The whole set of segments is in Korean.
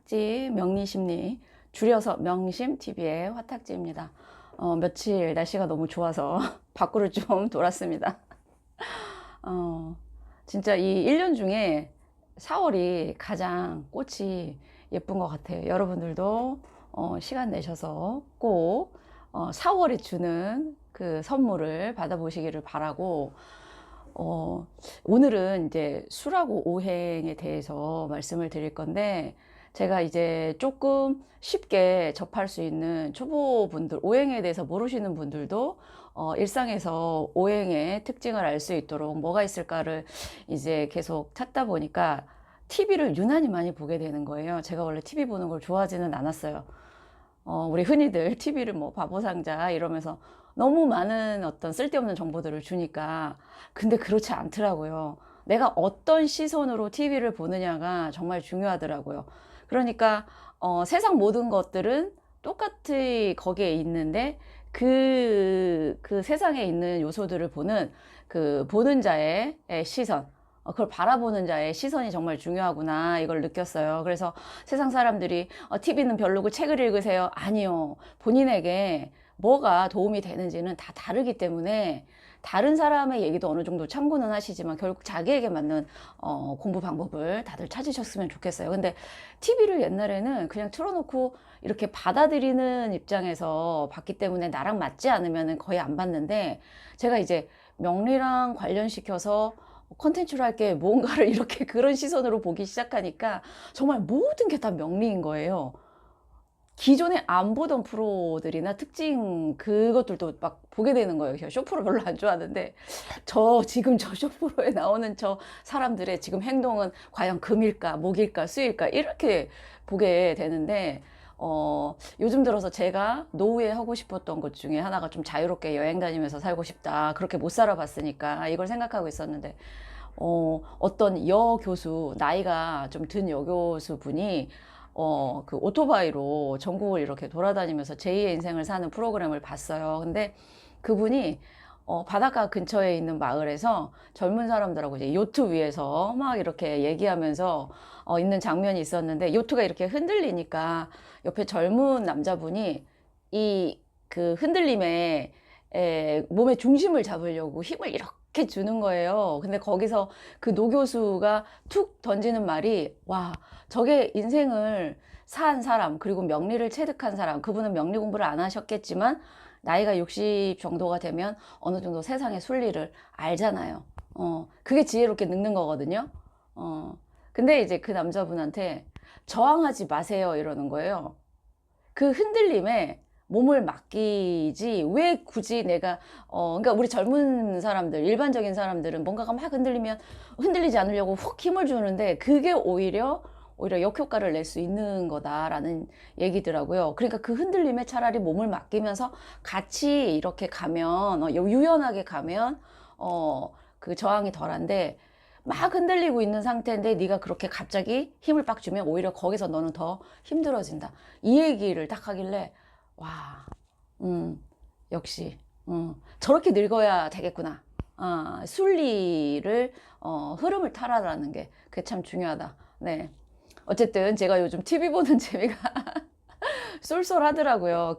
화탁지 명리심리, 줄여서 명심TV의 화탁지입니다. 며칠 날씨가 너무 좋아서 밖으로 좀 돌았습니다. 진짜 이 1년 중에 4월이 가장 꽃이 예쁜 것 같아요. 여러분들도 시간 내셔서 꼭 4월이 주는 그 선물을 받아보시기를 바라고, 오늘은 이제 술하고 오행에 대해서 말씀을 드릴 건데, 제가 이제 조금 쉽게 접할 수 있는 초보분들, 오행에 대해서 모르시는 분들도 일상에서 오행의 특징을 알 수 있도록 뭐가 있을까를 이제 계속 찾다 보니까 TV를 유난히 많이 보게 되는 거예요. 제가 원래 TV 보는 걸 좋아하지는 않았어요. 우리 흔히들 TV를 뭐 바보상자 이러면서 너무 많은 어떤 쓸데없는 정보들을 주니까. 근데 그렇지 않더라고요. 내가 어떤 시선으로 TV를 보느냐가 정말 중요하더라고요. 그러니까 세상 모든 것들은 똑같이 거기에 있는데 그 세상에 있는 요소들을 보는 그 보는 자의 시선, 그걸 바라보는 자의 시선이 정말 중요하구나, 이걸 느꼈어요. 그래서 세상 사람들이 TV는 별로고 책을 읽으세요. 아니요. 본인에게 뭐가 도움이 되는지는 다 다르기 때문에 다른 사람의 얘기도 어느 정도 참고는 하시지만 결국 자기에게 맞는 공부 방법을 다들 찾으셨으면 좋겠어요. 근데 TV를 옛날에는 그냥 틀어놓고 이렇게 받아들이는 입장에서 봤기 때문에 나랑 맞지 않으면 거의 안 봤는데, 제가 이제 명리랑 관련시켜서 컨텐츠로 할 게 뭔가를 이렇게 그런 시선으로 보기 시작하니까 정말 모든 게 다 명리인 거예요. 기존에 안 보던 프로들이나 특징 그것들도 막 보게 되는 거예요. 제가 쇼프로 별로 안 좋아하는데 지금 저 쇼프로에 나오는 저 사람들의 지금 행동은 과연 금일까 목일까 수일까 이렇게 보게 되는데, 요즘 들어서 제가 노후에 하고 싶었던 것 중에 하나가 좀 자유롭게 여행 다니면서 살고 싶다. 그렇게 못 살아봤으니까 이걸 생각하고 있었는데, 어떤 여교수, 나이가 좀 든 여교수 분이 그 오토바이로 전국을 이렇게 돌아다니면서 제2의 인생을 사는 프로그램을 봤어요. 근데 그분이 바닷가 근처에 있는 마을에서 젊은 사람들하고 이제 요트 위에서 막 이렇게 얘기하면서 있는 장면이 있었는데, 요트가 이렇게 흔들리니까 옆에 젊은 남자분이 이 그 흔들림에 몸의 중심을 잡으려고 힘을 이렇게 주는 거예요. 근데 거기서 그 노교수가 툭 던지는 말이, 와, 저게 인생을 산 사람, 그리고 명리를 체득한 사람, 그분은 명리 공부를 안 하셨겠지만 나이가 60 정도가 되면 어느 정도 세상의 순리를 알잖아요. 그게 지혜롭게 늙는 거거든요. 근데 이제 그 남자분한테 저항하지 마세요, 이러는 거예요. 그 흔들림에 몸을 맡기지 왜 굳이 내가 그러니까 우리 젊은 사람들, 일반적인 사람들은 뭔가가 막 흔들리면 흔들리지 않으려고 훅 힘을 주는데, 그게 오히려 역효과를 낼 수 있는 거다라는 얘기더라고요. 그러니까 그 흔들림에 차라리 몸을 맡기면서 같이 이렇게 가면, 유연하게 가면 그 저항이 덜한데, 막 흔들리고 있는 상태인데 네가 그렇게 갑자기 힘을 빡 주면 오히려 거기서 너는 더 힘들어진다. 이 얘기를 딱 하길래, 와, 역시, 저렇게 늙어야 되겠구나. 순리를, 흐름을 타라라는 게 그게 참 중요하다. 네. 어쨌든 제가 요즘 TV 보는 재미가 쏠쏠하더라고요.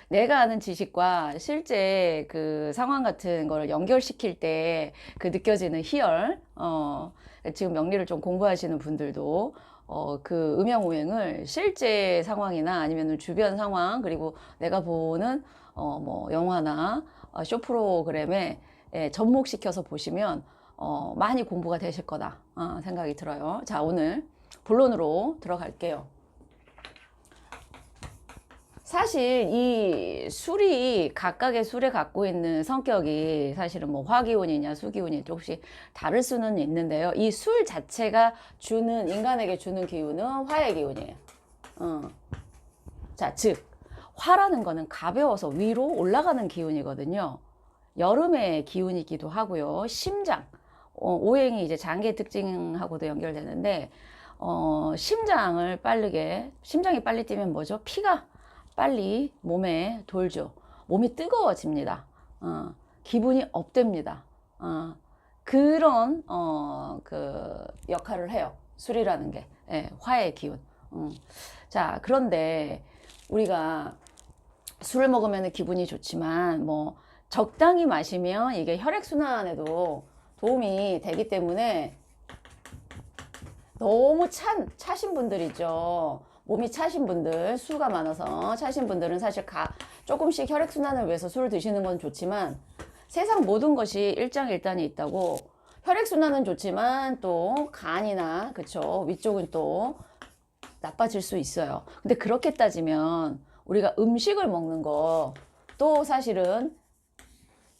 내가 아는 지식과 실제 그 상황 같은 걸 연결시킬 때 그 느껴지는 희열, 지금 명리를 좀 공부하시는 분들도 그 음양오행을 실제 상황이나 아니면 주변 상황, 그리고 내가 보는 뭐 영화나 쇼 프로그램에 접목시켜서 보시면 많이 공부가 되실 거다 생각이 들어요. 자, 오늘 본론으로 들어갈게요. 사실 이 술이, 각각의 술에 갖고 있는 성격이 사실은 뭐 화기운이냐 수기운이 조금씩 다를 수는 있는데요. 이 술 자체가 인간에게 주는 기운은 화의 기운이에요. 자, 즉 화라는 거는 가벼워서 위로 올라가는 기운이거든요. 여름의 기운이기도 하고요. 심장, 오행이 이제 장기의 특징하고도 연결되는데, 심장이 빨리 뛰면 뭐죠? 피가 빨리 몸에 돌죠. 몸이 뜨거워집니다. 기분이 업됩니다. 그런 그 역할을 해요. 술이라는 게, 화의 기운. 자, 그런데 우리가 술을 먹으면 기분이 좋지만 뭐 적당히 마시면 이게 혈액순환에도 도움이 되기 때문에 너무 차신 분들 있죠. 몸이 차신 분들, 수가 많아서 차신 분들은 사실 조금씩 혈액순환을 위해서 술을 드시는 건 좋지만 세상 모든 것이 일장일단이 있다고 혈액순환은 좋지만 또 간이나 그쵸 위쪽은 또 나빠질 수 있어요. 근데 그렇게 따지면 우리가 음식을 먹는 거 또 사실은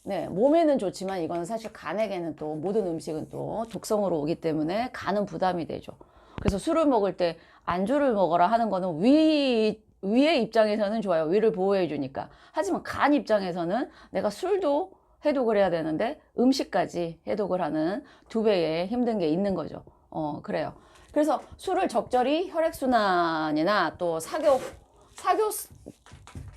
네, 몸에는 좋지만 이거는 사실 간에게는 또 모든 음식은 또 독성으로 오기 때문에 간은 부담이 되죠. 그래서 술을 먹을 때 안주를 먹어라 하는 거는 위의 입장에서는 좋아요. 위를 보호해 주니까. 하지만 간 입장에서는 내가 술도 해독을 해야 되는데 음식까지 해독을 하는 두 배의 힘든 게 있는 거죠. 그래요. 그래서 술을 적절히 혈액순환이나 또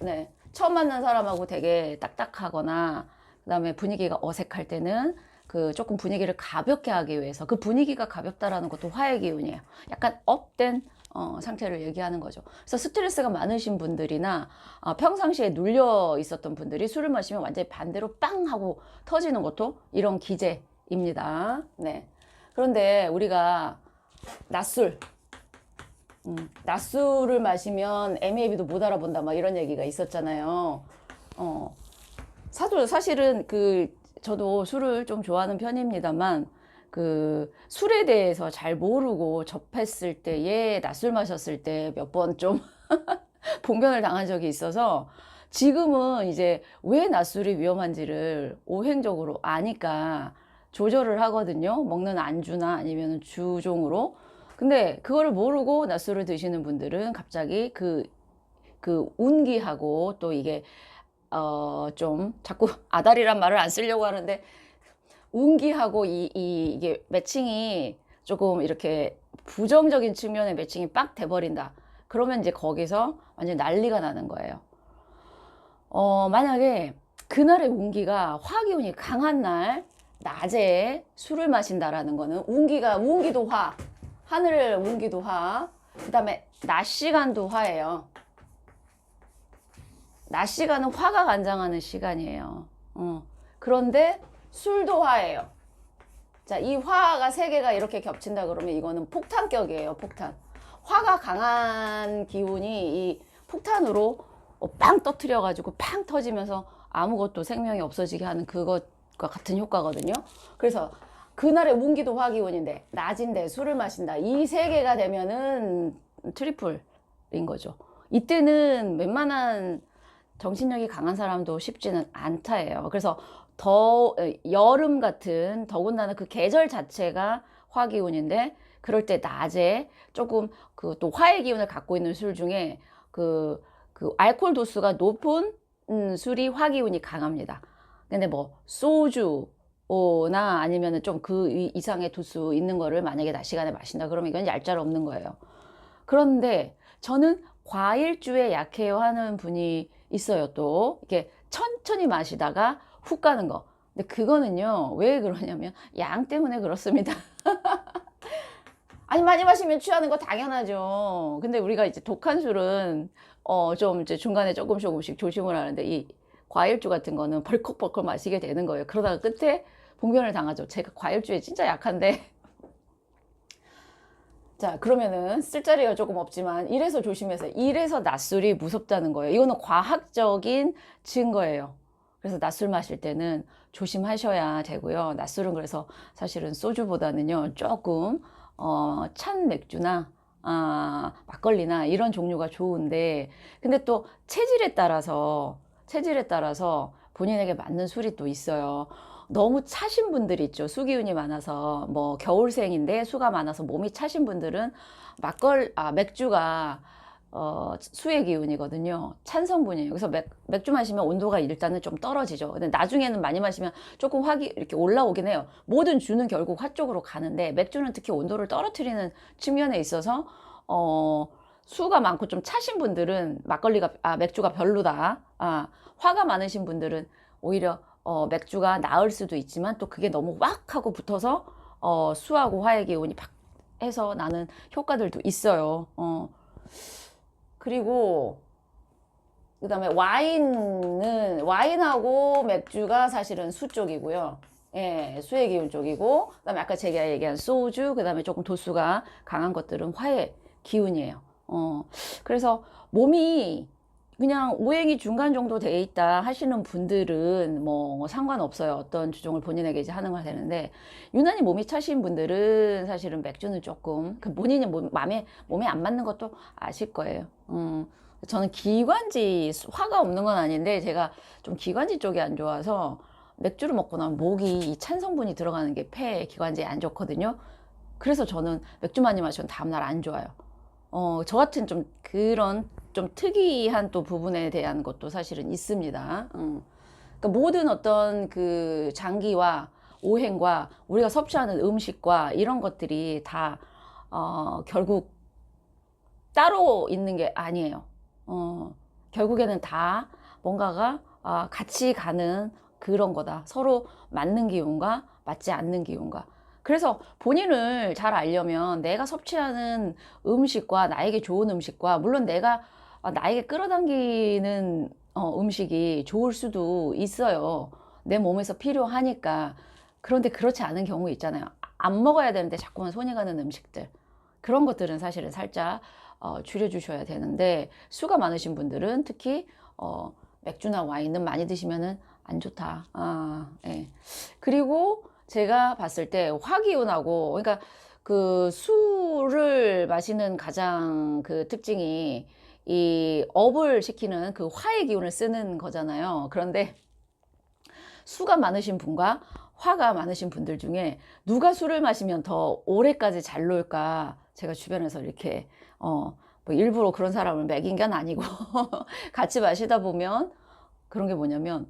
네, 처음 만난 사람하고 되게 딱딱하거나 그다음에 분위기가 어색할 때는 그 조금 분위기를 가볍게 하기 위해서 그 분위기가 가볍다라는 것도 화의 기운이에요. 약간 업된 상태를 얘기하는 거죠. 그래서 스트레스가 많으신 분들이나 평상시에 눌려 있었던 분들이 술을 마시면 완전히 반대로 빵 하고 터지는 것도 이런 기제입니다. 네. 그런데 우리가 낮술을 마시면 MEAB도 못 알아본다 막 이런 얘기가 있었잖아요. 사실은 저도 술을 좀 좋아하는 편입니다만 그 술에 대해서 잘 모르고 접했을 때에 낮술 마셨을 때 몇 번 좀 봉변을 당한 적이 있어서 지금은 이제 왜 낮술이 위험한지를 오행적으로 아니까 조절을 하거든요. 먹는 안주나 아니면 주종으로. 근데 그거를 모르고 낮술을 드시는 분들은 갑자기 그 운기하고 또 이게 좀 자꾸 아다리란 말을 안 쓰려고 하는데 운기하고 이게 매칭이 조금 이렇게 부정적인 측면의 매칭이 빡 돼버린다. 그러면 이제 거기서 완전 난리가 나는 거예요. 만약에 그날의 운기가 화기운이 강한 날 낮에 술을 마신다라는 거는 운기도 화, 하늘 운기도 화, 그 다음에 낮 시간도 화예요. 낮 시간은 화가 관장하는 시간이에요. 그런데 술도 화예요. 자, 이 화가 세 개가 이렇게 겹친다 그러면 이거는 폭탄격이에요. 폭탄. 화가 강한 기운이 이 폭탄으로 빵 터트려 가지고 팡 터지면서 아무것도 생명이 없어지게 하는 그것과 같은 효과거든요. 그래서 그날의 운기도 화기운인데 낮인데 술을 마신다. 이 세 개가 되면은 트리플인 거죠. 이때는 웬만한 정신력이 강한 사람도 쉽지는 않다예요. 그래서 여름 같은 더군다나 그 계절 자체가 화기운인데 그럴 때 낮에 조금 또 화의 기운을 갖고 있는 술 중에 그 알코올 도수가 높은 술이 화기운이 강합니다. 근데 뭐 소주나 아니면은 좀 그 이상의 도수 있는 거를 만약에 낮 시간에 마신다 그러면 이건 얄짤 없는 거예요. 그런데 저는 과일주에 약해요 하는 분이 있어요. 또 이렇게 천천히 마시다가 훅 가는 거. 근데 그거는요 왜 그러냐면 양 때문에 그렇습니다. 아니 많이 마시면 취하는 거 당연하죠. 근데 우리가 이제 독한 술은 좀 이제 중간에 조금씩 조심을 하는데 이 과일주 같은 거는 벌컥벌컥 마시게 되는 거예요. 그러다가 끝에 봉변을 당하죠. 제가 과일주에 진짜 약한데 자, 그러면은 쓸자리가 조금 없지만 이래서 조심해서 이래서 낮술이 무섭다는 거예요. 이거는 과학적인 증거예요. 그래서 낮술 마실 때는 조심하셔야 되고요. 낮술은 그래서 사실은 소주보다는요 조금 찬 맥주나 막걸리나 이런 종류가 좋은데 근데 또 체질에 따라서 본인에게 맞는 술이 또 있어요. 너무 차신 분들 있죠. 수기운이 많아서 뭐 겨울생인데 수가 많아서 몸이 차신 분들은 맥주가 수의 기운이거든요. 찬 성분이에요. 그래서 맥주 마시면 온도가 일단은 좀 떨어지죠. 근데 나중에는 많이 마시면 조금 이렇게 올라오긴 해요. 모든 주는 결국 화 쪽으로 가는데 맥주는 특히 온도를 떨어뜨리는 측면에 있어서 수가 많고 좀 차신 분들은 맥주가 별로다. 화가 많으신 분들은 오히려 맥주가 나을 수도 있지만 또 그게 너무 왁 하고 붙어서 수하고 화의 기운이 팍 해서 나는 효과들도 있어요. 그리고 그다음에 와인하고 맥주가 사실은 수 쪽이고요. 예, 수의 기운 쪽이고, 그다음에 아까 제가 얘기한 소주, 그다음에 조금 도수가 강한 것들은 화의 기운이에요. 그래서 몸이 그냥 오행이 중간 정도 돼 있다 하시는 분들은 뭐 상관없어요. 어떤 주종을 본인에게 이제 하는 걸 되는데, 유난히 몸이 차신 분들은 사실은 맥주는 조금 그 본인이 몸에 안 맞는 것도 아실 거예요. 저는 기관지 화가 없는 건 아닌데 제가 좀 기관지 쪽이 안 좋아서 맥주를 먹고 나면 목이 이 찬 성분이 들어가는 게 폐 기관지에 안 좋거든요. 그래서 저는 맥주 많이 마시면 다음날 안 좋아요. 저 같은 좀 그런 좀 특이한 또 부분에 대한 것도 사실은 있습니다. 그러니까 모든 어떤 그 장기와 오행과 우리가 섭취하는 음식과 이런 것들이 다 결국 따로 있는 게 아니에요. 결국에는 다 뭔가가 같이 가는 그런 거다. 서로 맞는 기운과 맞지 않는 기운과. 그래서 본인을 잘 알려면 내가 섭취하는 음식과 나에게 좋은 음식과, 물론 내가 나에게 끌어당기는 음식이 좋을 수도 있어요. 내 몸에서 필요하니까. 그런데 그렇지 않은 경우 있잖아요. 안 먹어야 되는데 자꾸만 손이 가는 음식들. 그런 것들은 사실은 살짝 줄여주셔야 되는데, 수가 많으신 분들은 특히 맥주나 와인은 많이 드시면은 안 좋다. 예. 그리고 제가 봤을 때 화기운하고, 그러니까 그 술을 마시는 가장 그 특징이 이 업을 시키는 그 화의 기운을 쓰는 거잖아요. 그런데 수가 많으신 분과 화가 많으신 분들 중에 누가 술을 마시면 더 오래까지 잘 놀까, 제가 주변에서 이렇게 뭐 일부러 그런 사람을 매긴 건 아니고 같이 마시다 보면 그런 게 뭐냐면,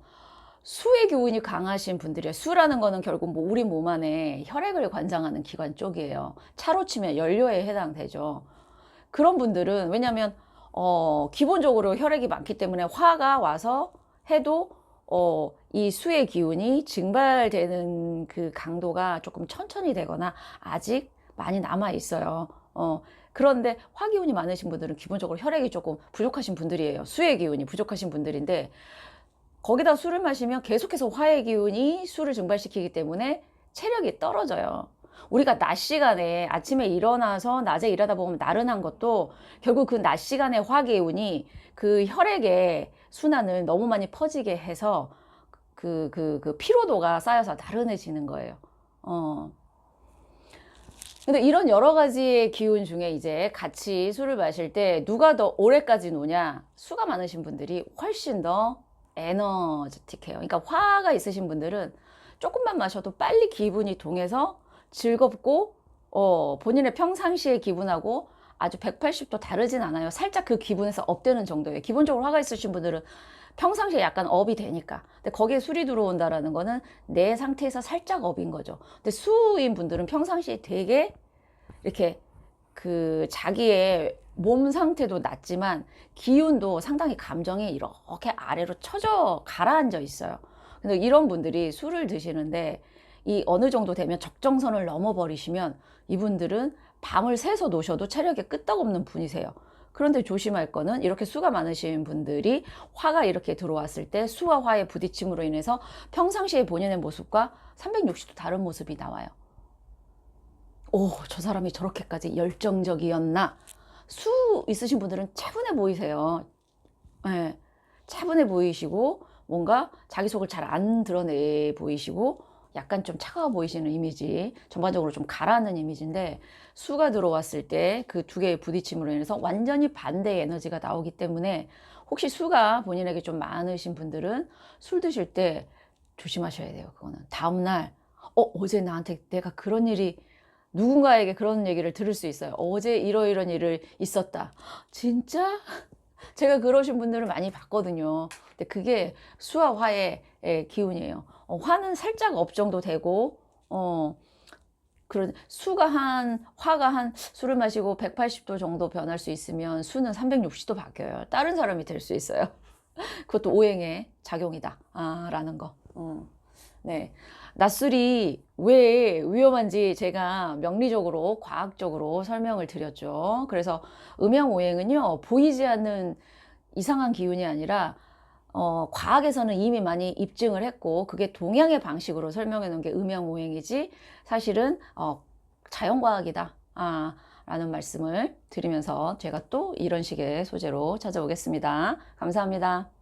수의 기운이 강하신 분들이에요. 수라는 거는 결국 뭐 우리 몸 안에 혈액을 관장하는 기관 쪽이에요. 차로 치면 연료에 해당되죠. 그런 분들은 왜냐면 기본적으로 혈액이 많기 때문에 화가 와서 해도 이 수의 기운이 증발되는 그 강도가 조금 천천히 되거나 아직 많이 남아 있어요. 그런데 화기운이 많으신 분들은 기본적으로 혈액이 조금 부족하신 분들이에요. 수의 기운이 부족하신 분들인데, 거기다 술을 마시면 계속해서 화의 기운이 술을 증발시키기 때문에 체력이 떨어져요. 우리가 낮 시간에 아침에 일어나서 낮에 일하다 보면 나른한 것도 결국 그 낮 시간에 화기운이 그 혈액의 순환을 너무 많이 퍼지게 해서 그 피로도가 쌓여서 나른해지는 거예요. 근데 이런 여러 가지의 기운 중에 이제 같이 술을 마실 때 누가 더 오래까지 노냐? 수가 많으신 분들이 훨씬 더 에너지틱해요. 그러니까 화가 있으신 분들은 조금만 마셔도 빨리 기분이 동해서 즐겁고, 본인의 평상시의 기분하고 아주 180도 다르진 않아요. 살짝 그 기분에서 업되는 정도예요. 기본적으로 화가 있으신 분들은 평상시에 약간 업이 되니까. 근데 거기에 술이 들어온다라는 거는 내 상태에서 살짝 업인 거죠. 근데 수인 분들은 평상시에 되게 이렇게 그 자기의 몸 상태도 낮지만 기운도 상당히 감정이 이렇게 아래로 처져 가라앉아 있어요. 근데 이런 분들이 술을 드시는데 이 어느 정도 되면 적정선을 넘어버리시면 이분들은 밤을 새서 노셔도 체력에 끄떡없는 분이세요. 그런데 조심할 거는, 이렇게 수가 많으신 분들이 화가 이렇게 들어왔을 때 수와 화의 부딪힘으로 인해서 평상시에 본인의 모습과 360도 다른 모습이 나와요. 오, 저 사람이 저렇게까지 열정적이었나? 수 있으신 분들은 차분해 보이세요. 네, 차분해 보이시고 뭔가 자기 속을 잘 안 드러내 보이시고 약간 좀 차가워 보이시는 이미지, 전반적으로 좀 가라앉는 이미지인데, 수가 들어왔을 때 그 두 개의 부딪힘으로 인해서 완전히 반대의 에너지가 나오기 때문에, 혹시 수가 본인에게 좀 많으신 분들은 술 드실 때 조심하셔야 돼요. 그거는 다음날 어제 나한테 내가 그런 일이, 누군가에게 그런 얘기를 들을 수 있어요. 어제 이러이런 일을 있었다. 진짜? 제가 그러신 분들을 많이 봤거든요. 근데 그게 수와 화의 기운이에요. 화는 살짝 업 정도 되고, 그런 화가 한 술을 마시고 180도 정도 변할 수 있으면 수는 360도 바뀌어요. 다른 사람이 될 수 있어요. 그것도 오행의 작용이다. 라는 거. 네. 낮술이 왜 위험한지 제가 명리적으로, 과학적으로 설명을 드렸죠. 그래서 음양오행은요, 보이지 않는 이상한 기운이 아니라, 과학에서는 이미 많이 입증을 했고, 그게 동양의 방식으로 설명해 놓은 게 음양오행이지, 사실은, 자연과학이다. 라는 말씀을 드리면서 제가 또 이런 식의 소재로 찾아오겠습니다. 감사합니다.